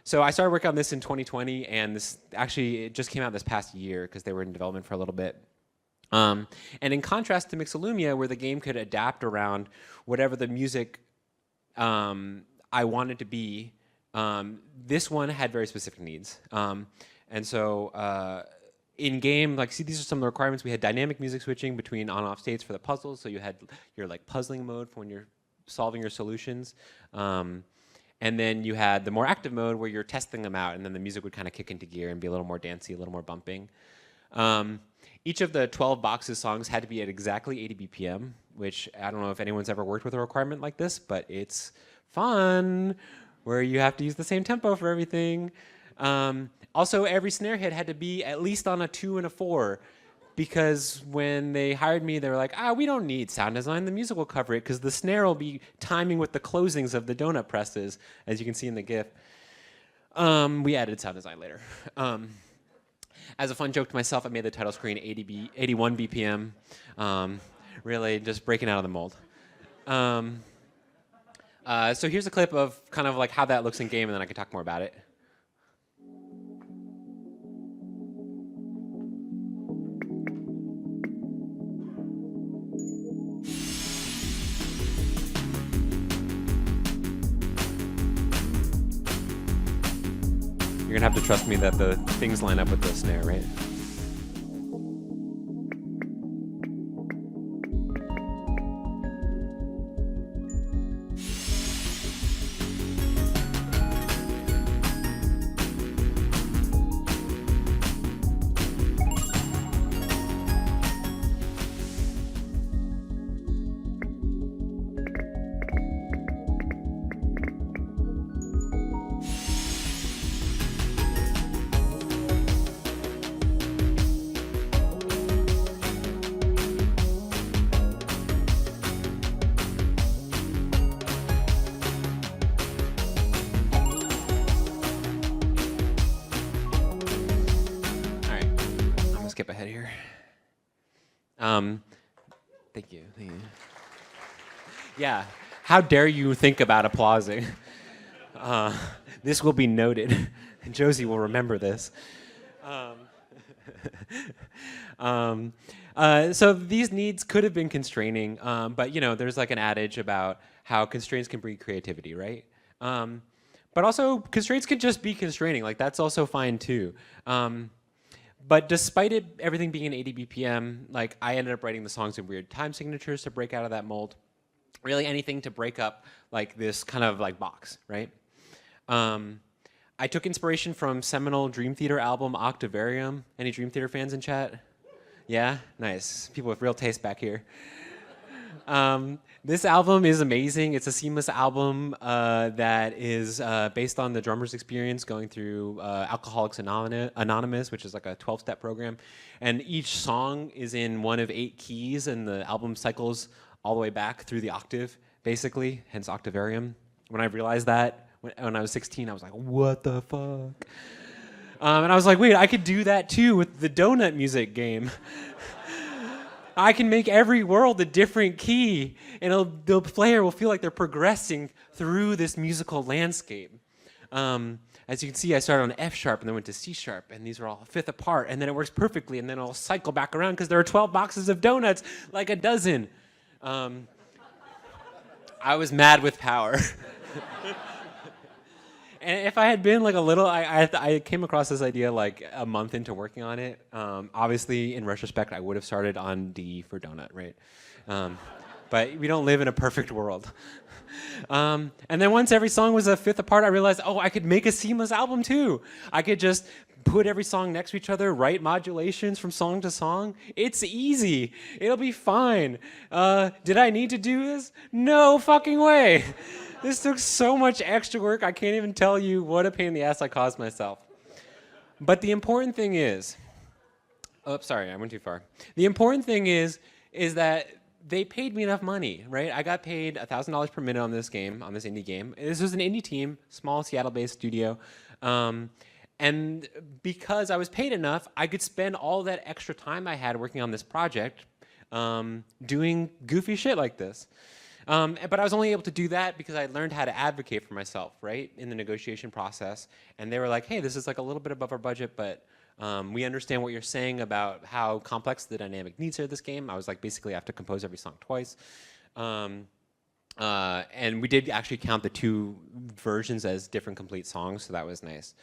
So I started working on this in 2020, and it just came out this past year because they were in development for a little bit. And in contrast to Mixolumia, where the game could adapt around whatever the music I wanted to be, this one had very specific needs. And so in game, these are some of the requirements. We had dynamic music switching between on-off states for the puzzles. So you had your puzzling mode for when you're solving your solutions. And then you had the more active mode where you're testing them out, and then the music would kind of kick into gear and be a little more dancey, a little more bumping. Each of the 12 boxes songs had to be at exactly 80 BPM, which I don't know if anyone's ever worked with a requirement like this, but it's fun, where you have to use the same tempo for everything. Also, every snare hit had to be at least on a 2 and a 4, because when they hired me, they were like, we don't need sound design. The music will cover it, because the snare will be timing with the closings of the donut presses, as you can see in the GIF. We added sound design later. As a fun joke to myself, I made the title screen 81 BPM, really just breaking out of the mold. So here's a clip of kind of like how that looks in game, and then I can talk more about it. You're gonna have to trust me that the things line up with the snare, right? Skip ahead here. Thank you. Yeah, how dare you think about applauding? This will be noted. Josie will remember this. So these needs could have been constraining, but there's like an adage about how constraints can breed creativity, right? But also constraints can just be constraining. Like that's also fine too. But despite everything being in 80 BPM, like I ended up writing the songs in weird time signatures to break out of that mold. Really anything to break up like this kind of like box, right? I took inspiration from seminal Dream Theater album Octavarium. Any Dream Theater fans in chat? Yeah? Nice. People with real taste back here. This album is amazing. It's a seamless album that is based on the drummer's experience going through Alcoholics Anonymous, which is like a 12-step program. And each song is in one of 8 keys, and the album cycles all the way back through the octave, basically, hence Octavarium. When I realized that, when I was 16, I was like, what the fuck? And I was like, wait, I could do that too with the donut music game. I can make every world a different key, and the player will feel like they're progressing through this musical landscape. As you can see, I started on F sharp and then went to C sharp, and these are all 5th apart, and then it works perfectly, and then it'll cycle back around because there are 12 boxes of donuts, like a dozen. I was mad with power. And if I had been like a little, I came across this idea like a month into working on it. Obviously, in retrospect, I would have started on D for donut, right? but we don't live in a perfect world. And then once every song was a fifth apart, I realized, oh, I could make a seamless album too. I could just put every song next to each other, write modulations from song to song. It's easy. It'll be fine. Did I need to do this? No fucking way. This took so much extra work, I can't even tell you what a pain in the ass I caused myself. But the important thing is, oh, sorry, I went too far. The important thing is that they paid me enough money, right? I got paid $1,000 per minute on this game, on this indie game. This was an indie team, small Seattle-based studio. And because I was paid enough, I could spend all that extra time I had working on this project doing goofy shit like this. But I was only able to do that because I learned how to advocate for myself, right, in the negotiation process. And they were like, hey, this is like a little bit above our budget, but we understand what you're saying about how complex the dynamic needs are of this game. I was like, basically, I have to compose every song twice. And we did actually count the 2 versions as different complete songs, so that was nice.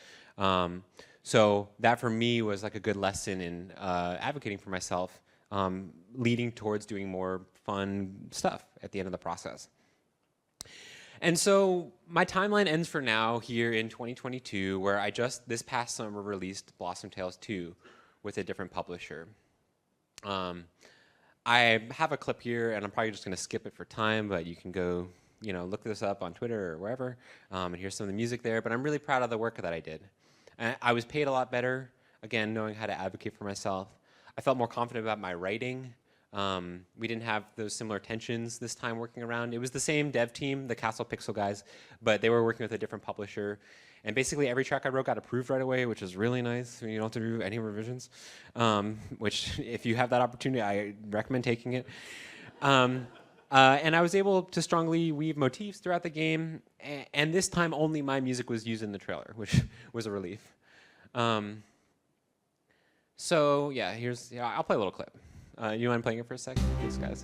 So that for me was like a good lesson in advocating for myself, leading towards doing more fun stuff at the end of the process. And so my timeline ends for now here in 2022, where I just this past summer released Blossom Tales 2 with a different publisher. I have a clip here, and I'm probably just going to skip it for time, but you can go, look this up on Twitter or wherever, and hear some of the music there. But I'm really proud of the work that I did. And I was paid a lot better, again, knowing how to advocate for myself. I felt more confident about my writing. We didn't have those similar tensions this time working around. It was the same dev team, the Castle Pixel guys, but they were working with a different publisher. And basically every track I wrote got approved right away, which is really nice. You don't have to do any revisions, which if you have that opportunity, I recommend taking it. And I was able to strongly weave motifs throughout the game, and this time only my music was used in the trailer, which was a relief. So yeah, I'll play a little clip. You mind playing it for a second, please, guys?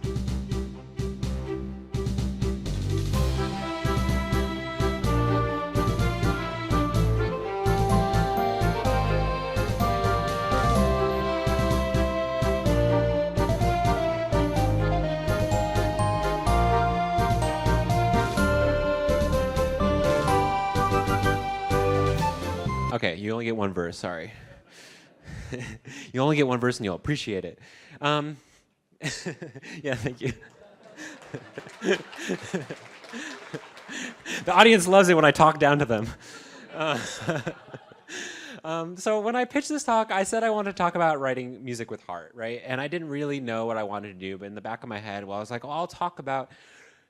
Okay, you only get one verse, sorry. You only get one verse and you'll appreciate it. Yeah, thank you. The audience loves it when I talk down to them. So when I pitched this talk, I said I wanted to talk about writing music with heart, right? And I didn't really know what I wanted to do, but in the back of my head, I was like, well, I'll talk about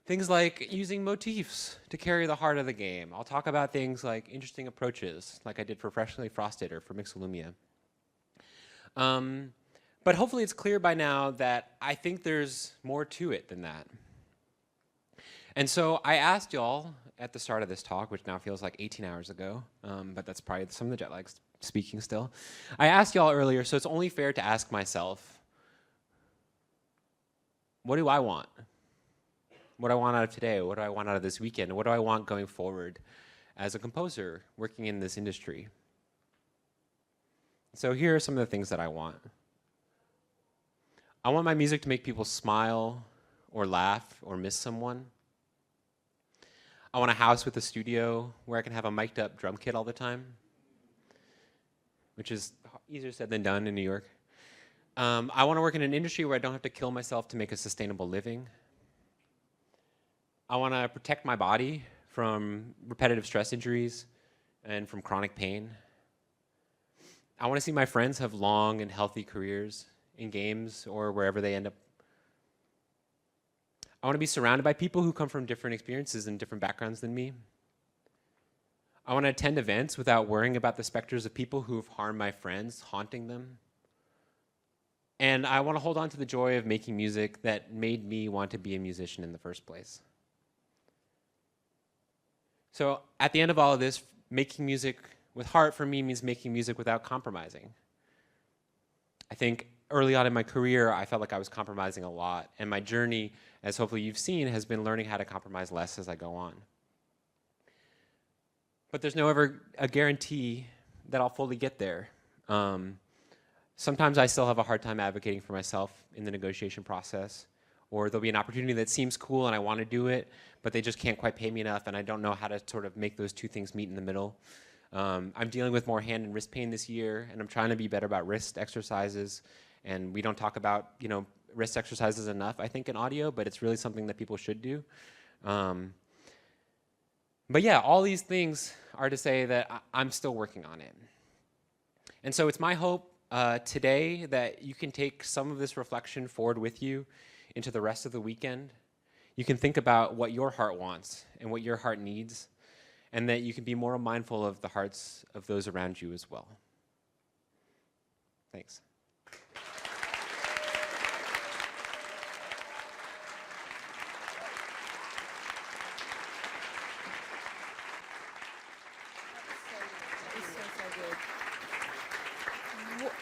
things like using motifs to carry the heart of the game. I'll talk about things like interesting approaches, like I did for Freshly Frosted or for Mixolumia. But hopefully it's clear by now that I think there's more to it than that. And so I asked y'all at the start of this talk, which now feels like 18 hours ago, but that's probably some of the jet lag speaking still. I asked y'all earlier, so it's only fair to ask myself, what do I want? What do I want out of today? What do I want out of this weekend? What do I want going forward as a composer working in this industry? So here are some of the things that I want. I want my music to make people smile or laugh or miss someone. I want a house with a studio where I can have a mic'd up drum kit all the time, which is easier said than done in New York. I want to work in an industry where I don't have to kill myself to make a sustainable living. I want to protect my body from repetitive stress injuries and from chronic pain. I want to see my friends have long and healthy careers in games or wherever they end up. I want to be surrounded by people who come from different experiences and different backgrounds than me. I want to attend events without worrying about the specters of people who have harmed my friends, haunting them. And I want to hold on to the joy of making music that made me want to be a musician in the first place. So at the end of all of this, making music with heart for me means making music without compromising. I think early on in my career, I felt like I was compromising a lot. And my journey, as hopefully you've seen, has been learning how to compromise less as I go on. But there's no ever a guarantee that I'll fully get there. Sometimes I still have a hard time advocating for myself in the negotiation process, or there'll be an opportunity that seems cool and I want to do it, but they just can't quite pay me enough, and I don't know how to sort of make those two things meet in the middle. I'm dealing with more hand and wrist pain this year, and I'm trying to be better about wrist exercises. And we don't talk about, wrist exercises enough, I think, in audio, but it's really something that people should do. But yeah, all these things are to say that I'm still working on it. And so it's my hope today that you can take some of this reflection forward with you into the rest of the weekend. You can think about what your heart wants and what your heart needs, and that you can be more mindful of the hearts of those around you as well. Thanks.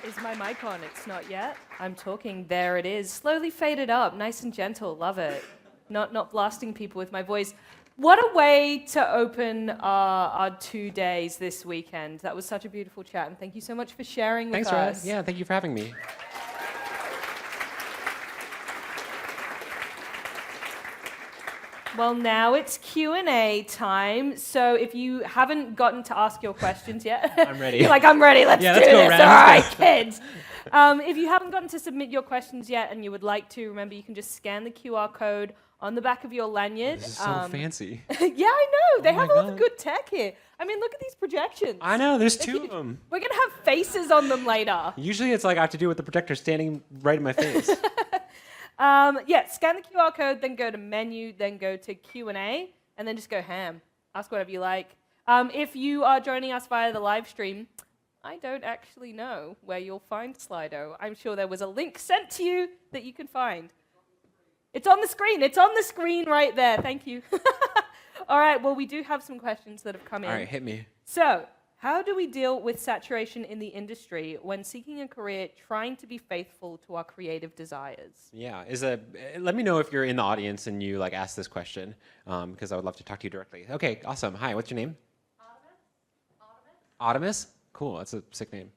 Is my mic on? It's not yet. I'm talking. There it is. Slowly faded up. Nice and gentle. Love it. Not blasting people with my voice. What a way to open our 2 days this weekend. That was such a beautiful chat, and thank you so much for sharing with us. Thanks, Rad. Yeah, thank you for having me. Well, now it's Q&A time. So if you haven't gotten to ask your questions yet, I'm ready. You're like, I'm ready. Let's do let's this. go, All Rad. right, kids. If you haven't gotten to submit your questions yet and you would like to, remember you can just scan the QR code on the back of your lanyard. This is so fancy. Yeah, I know. They have all the God. good tech here. I mean, look at these projections. I know, there's two of them. We're going to have faces on them later. Usually it's like I have to do with the projector standing right in my face. Yeah, scan the QR code, then go to menu, then go to Q&A, and then just go ham. Ask whatever you like. If you are joining us via the live stream, I don't actually know where you'll find Slido. I'm sure there was a link sent to you that you can find. It's on the screen. It's on the screen right there. Thank you. All right, well, we do have some questions that have come in. All right, hit me. So, how do we deal with saturation in the industry when seeking a career trying to be faithful to our creative desires? Yeah, let me know if you're in the audience and you ask this question, because I would love to talk to you directly. Okay, awesome. Hi, what's your name? Artemis? Cool, that's a sick name.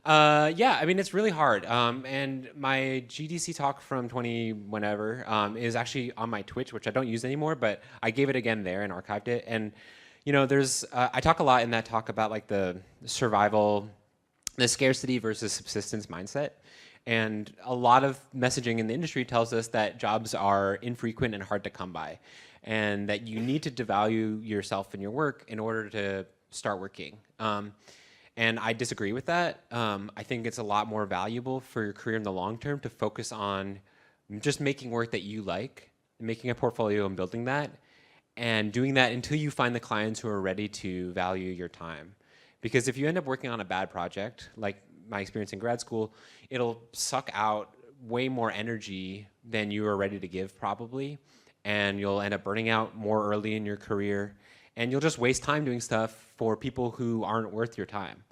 Yeah, I mean, it's really hard. And my GDC talk from 20 whenever is actually on my Twitch, which I don't use anymore, but I gave it again there and archived it. And there's I talk a lot in that talk about the survival, the scarcity versus subsistence mindset. And a lot of messaging in the industry tells us that jobs are infrequent and hard to come by, and that you need to devalue yourself and your work in order to start working. And I disagree with that. I think it's a lot more valuable for your career in the long term to focus on just making work that you like, making a portfolio and building that, and doing that until you find the clients who are ready to value your time. Because if you end up working on a bad project, like my experience in grad school, it'll suck out way more energy than you are ready to give probably, and you'll end up burning out more early in your career, and you'll just waste time doing stuff for people who aren't worth your time.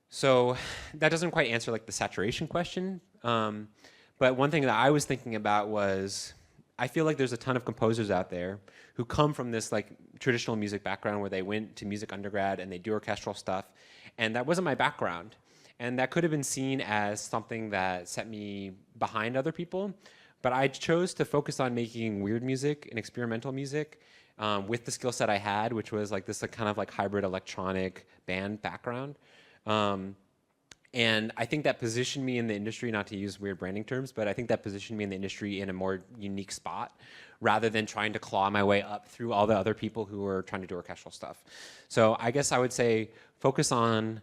So that doesn't quite answer the saturation question, but one thing that I was thinking about was, I feel like there's a ton of composers out there who come from this traditional music background where they went to music undergrad and they do orchestral stuff, and that wasn't my background, and that could have been seen as something that set me behind other people, but I chose to focus on making weird music and experimental music with the skill set I had, which was this kind of hybrid electronic band background. And I think that positioned me in the industry, not to use weird branding terms, but I think that positioned me in the industry in a more unique spot rather than trying to claw my way up through all the other people who were trying to do orchestral stuff. So I guess I would say focus on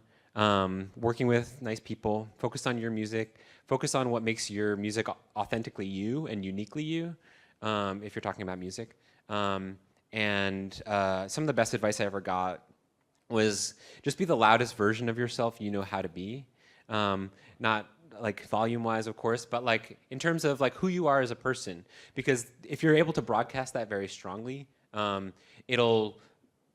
working with nice people, focus on your music, focus on what makes your music authentically you and uniquely you, if you're talking about music. And some of the best advice I ever got was just be the loudest version of yourself you know how to be. Not volume-wise, of course, but in terms of who you are as a person. Because if you're able to broadcast that very strongly, it'll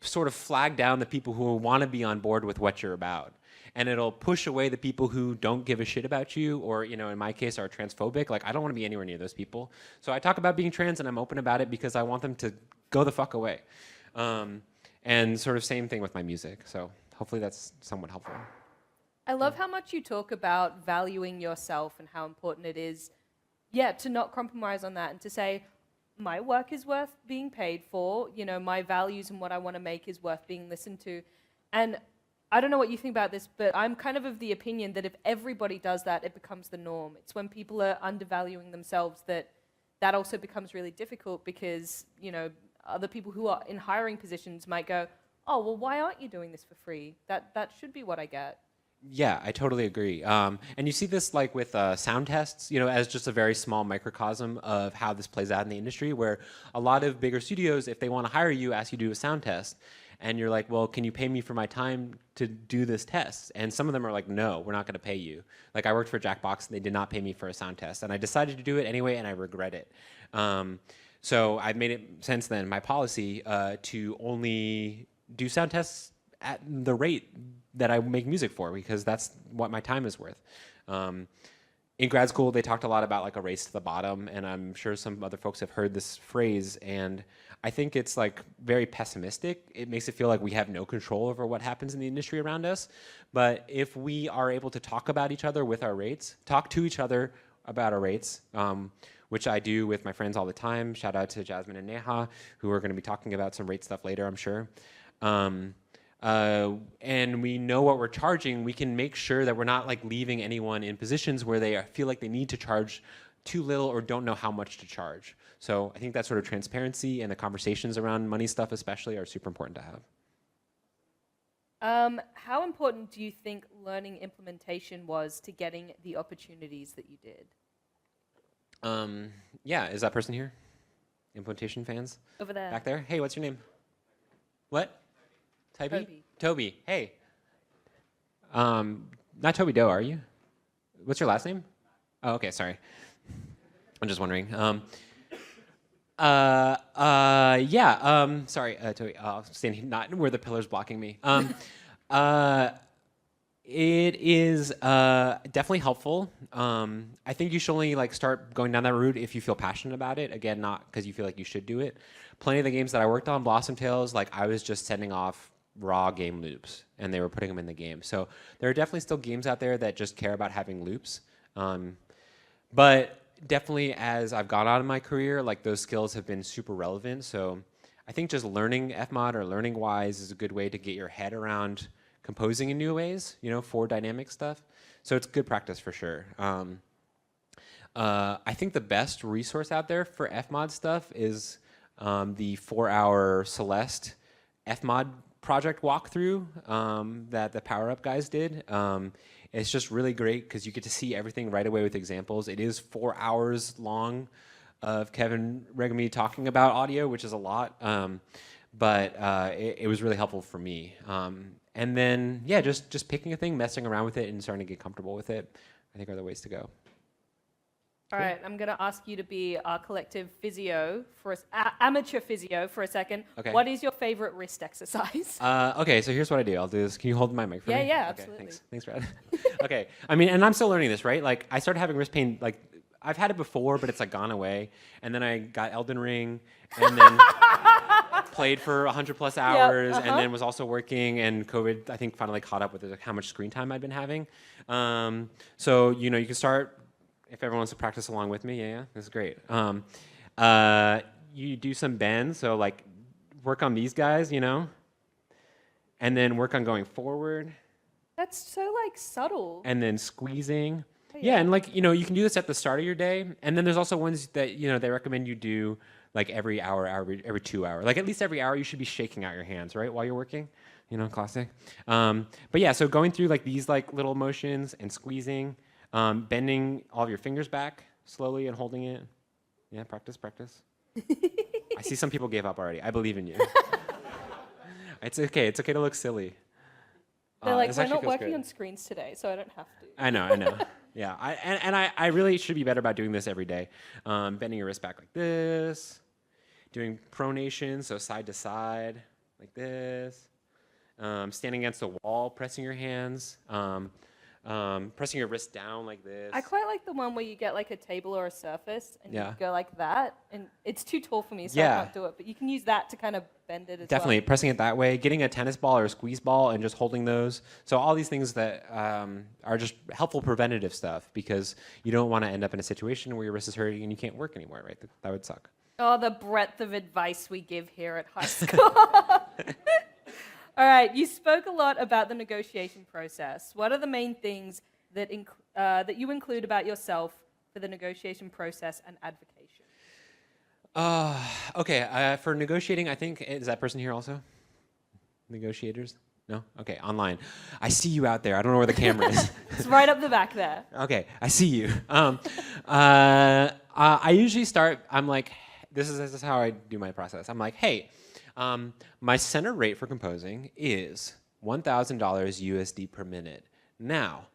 sort of flag down the people who want to be on board with what you're about. And it'll push away the people who don't give a shit about you, or in my case are transphobic. I don't want to be anywhere near those people. So I talk about being trans and I'm open about it because I want them to go the fuck away. And sort of same thing with my music. So hopefully that's somewhat helpful. I love how much you talk about valuing yourself and how important it is yeah, to not compromise on that and to say, my work is worth being paid for, you know, my values and what I want to make is worth being listened to. And I don't know what you think about this, but I'm kind of the opinion that if everybody does that, it becomes the norm. It's when people are undervaluing themselves that also becomes really difficult because, you know, other people who are in hiring positions might go, oh, well, why aren't you doing this for free? That should be what I get. Yeah, I totally agree. And you see this like with sound tests, you know, as just a very small microcosm of how this plays out in the industry, where a lot of bigger studios, if they want to hire you, ask you to do a sound test. And you're like, well, can you pay me for my time to do this test? And some of them are like, no, we're not going to pay you. Like I worked for Jackbox and they did not pay me for a sound test. And I decided to do it anyway and I regret it. So I've made it since then my policy to only do sound tests at the rate that I make music for, because that's what my time is worth. In grad school, they talked a lot about like a race to the bottom, and I'm sure some other folks have heard this phrase, and I think it's like very pessimistic. It makes it feel like we have no control over what happens in the industry around us. But if we are able to talk about each other with our rates, talk to each other about our rates, which I do with my friends all the time. Shout out to Jasmine and Neha, who are going to be talking about some rate stuff later, I'm sure. And we know what we're charging, we can make sure that we're not like leaving anyone in positions where they feel like they need to charge too little or don't know how much to charge. So I think that sort of transparency and the conversations around money stuff especially are super important to have. How important do you think learning implementation was to getting the opportunities that you did? Yeah, is that person here? Implementation fans? Over there. Back there? Hey, what's your name? What? Toby. Toby, hey. Not Toby Doe, are you? What's your last name? Oh, okay, sorry. I'm just wondering. Sorry, Toby, I'll stand here, not where the pillar's blocking me. It is definitely helpful. I think you should only like start going down that route if you feel passionate about it. Again, not because you feel like you should do it. Plenty of the games that I worked on, Blossom Tales, like I was just sending off raw game loops and they were putting them in the game. So there are definitely still games out there that just care about having loops. But definitely as I've gone on in my career, like those skills have been super relevant. So I think just learning FMOD or learning Wise is a good way to get your head around composing in new ways, you know, for dynamic stuff. So it's good practice for sure. I think the best resource out there for FMOD stuff is the 4-hour Celeste FMOD project walkthrough that the Power Up guys did. It's just really great because you get to see everything right away with examples. It is 4 hours long of Kevin Regami talking about audio, which is a lot, but it was really helpful for me. And then, yeah, just picking a thing, messing around with it, and starting to get comfortable with it, I think are the ways to go. All right, I'm going to ask you to be our collective physio, amateur physio for a second. Okay. What is your favorite wrist exercise? Okay, so here's what I do. I'll do this. Can you hold my mic for me? Yeah, okay, absolutely. Thanks, Brad. Okay, I mean, and I'm still learning this, right? Like, I started having wrist pain, like, I've had it before, but it's, like, gone away. And then I got Elden Ring, and then played for 100+ hours, and then was also working, and COVID, I think, finally caught up with like, how much screen time I'd been having. So, you know, you can start. If everyone wants to practice along with me, yeah, this is great. You do some bends, so like work on these guys, you know, and then work on going forward. That's so like subtle. And then squeezing. Oh, yeah, and like, you know, you can do this at the start of your day, and then there's also ones that, you know, they recommend you do like every hour, every 2 hours. Like at least every hour you should be shaking out your hands, right, while you're working. You know, classic. But yeah, so going through like these like little motions and squeezing. Bending all of your fingers back slowly and holding it. Yeah, practice. I see some people gave up already. I believe in you. It's okay. It's okay to look silly. They're like, we're not working on screens today, so I don't have to. I know. Yeah, I really should be better about doing this every day. Bending your wrist back like this. Doing pronation, so side to side, like this. Standing against the wall, pressing your hands. pressing your wrist down like this. I quite like the one where you get like a table or a surface and Yeah. you go like that. And it's too tall for me, so Yeah. I can't do it. But you can use that to kind of bend it as Definitely well. pressing it that way, getting a tennis ball or a squeeze ball and just holding those. So all these things that are just helpful preventative stuff, because you don't want to end up in a situation where your wrist is hurting and you can't work anymore, right? That would suck. Oh, the breadth of advice we give here at high school. All right, you spoke a lot about the negotiation process. What are the main things that you include about yourself for the negotiation process and advocation? Okay, for negotiating, I think, is that person here also? Negotiators? No? Okay, online. I see you out there. I don't know where the camera is. It's right up the back there. Okay, I see you. I usually start, I'm like, this is how I do my process. I'm like, hey, my center rate for composing is $1,000 USD per minute. Now,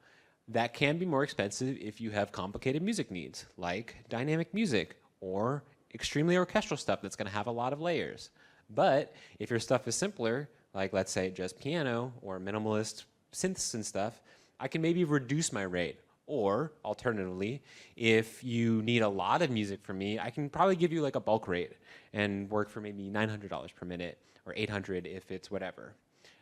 that can be more expensive if you have complicated music needs, like dynamic music or extremely orchestral stuff that's going to have a lot of layers. But if your stuff is simpler, like let's say just piano or minimalist synths and stuff, I can maybe reduce my rate. Or alternatively, if you need a lot of music from me, I can probably give you like a bulk rate and work for maybe $900 per minute or $800 if it's whatever.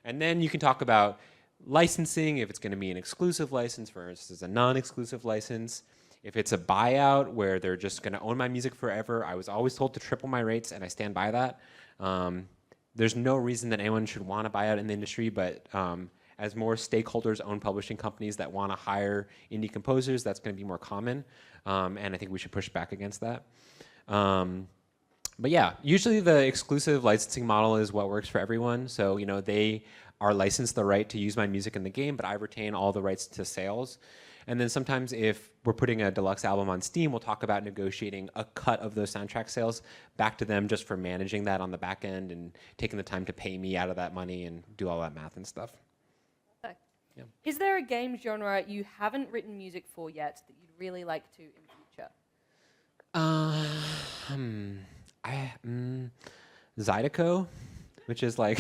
And then you can talk about licensing, if it's going to be an exclusive license versus a non-exclusive license. If it's a buyout where they're just going to own my music forever, I was always told to triple my rates, and I stand by that. There's no reason that anyone should want to buy out in the industry, but as more stakeholders own publishing companies that want to hire indie composers, that's going to be more common, and I think we should push back against that. But yeah, usually the exclusive licensing model is what works for everyone. So, you know, they are licensed the right to use my music in the game, but I retain all the rights to sales. And then sometimes if we're putting a deluxe album on Steam, we'll talk about negotiating a cut of those soundtrack sales back to them just for managing that on the back end and taking the time to pay me out of that money and do all that math and stuff. Okay. Yeah. Is there a game genre you haven't written music for yet that you'd really like to in future? Zydeco, which is like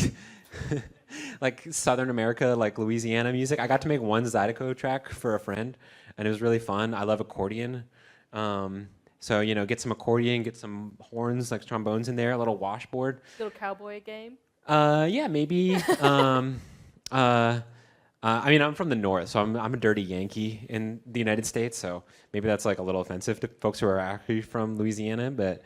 like Southern America, like Louisiana music. I got to make one Zydeco track for a friend, and it was really fun. I love accordion. So, you know, get some accordion, get some horns, like trombones in there, a little washboard. Little cowboy game? Yeah, maybe. I mean, I'm from the North, so I'm a dirty Yankee in the United States, so maybe that's like a little offensive to folks who are actually from Louisiana, but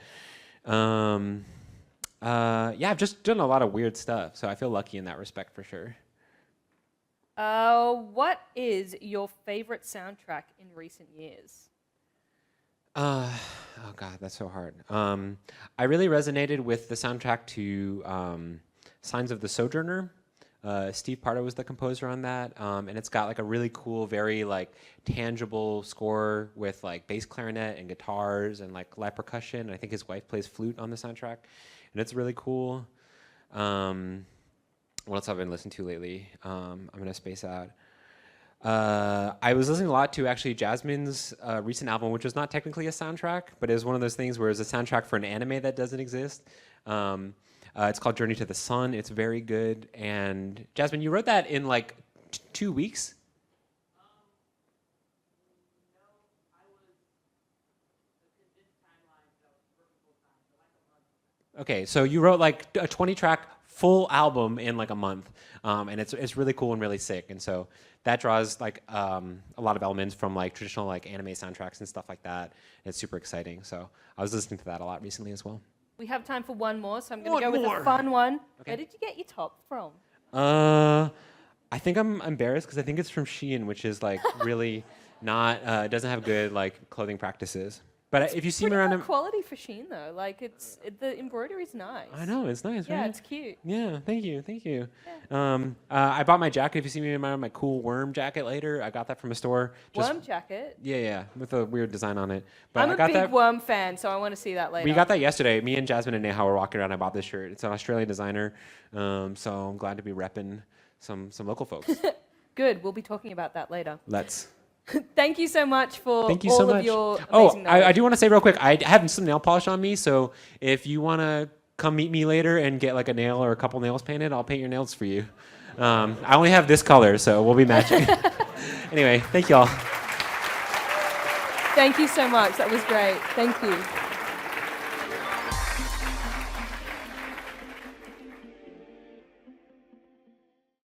yeah, I've just done a lot of weird stuff, so I feel lucky in that respect for sure. What is your favorite soundtrack in recent years? Oh God, that's so hard. I really resonated with the soundtrack to Signs of the Sojourner. Steve Pardo was the composer on that, and it's got like a really cool, very like tangible score with like bass clarinet and guitars and like live percussion. And I think his wife plays flute on the soundtrack, and it's really cool. What else have I been listening to lately? I'm gonna space out. I was listening a lot to actually Jasmine's recent album, which was not technically a soundtrack, but it was one of those things where it's a soundtrack for an anime that doesn't exist. It's called Journey to the Sun. It's very good. And Jasmine, you wrote that in like 2 weeks? No, I was a condensed timeline, so I was working full time, so like a month. Okay, so you wrote like a 20-track full album in like a month, and it's really cool and really sick. And so that draws like a lot of elements from like traditional like anime soundtracks and stuff like that. It's super exciting. So I was listening to that a lot recently as well. We have time for one more, so I'm going to One go with more. a fun one. Okay. Where did you get your top from? I think I'm embarrassed because I think it's from Shein, which is like really not doesn't have good like clothing practices. But if you see me Pretty around, good quality for Shein though. Like the embroidery's nice. I know it's nice, Yeah, right? it's cute. Yeah, thank you. I bought my jacket. If you see me around my cool worm jacket later, I got that from a store. Worm jacket. Yeah, with a weird design on it. But I'm I a got big that. worm fan, so I want to see that later. We got that yesterday. Me and Jasmine and Neha were walking around. I bought this shirt. It's an Australian designer, so I'm glad to be repping some local folks. Good. We'll be talking about that later. Let's. Thank you so much for Thank you all so of much. your Oh, amazing knowledge. I do want to say real quick, I have some nail polish on me, so if you want to come meet me later and get like a nail or a couple nails painted, I'll paint your nails for you. I only have this color, so we'll be matching. Anyway, thank you all. Thank you so much. That was great. Thank you.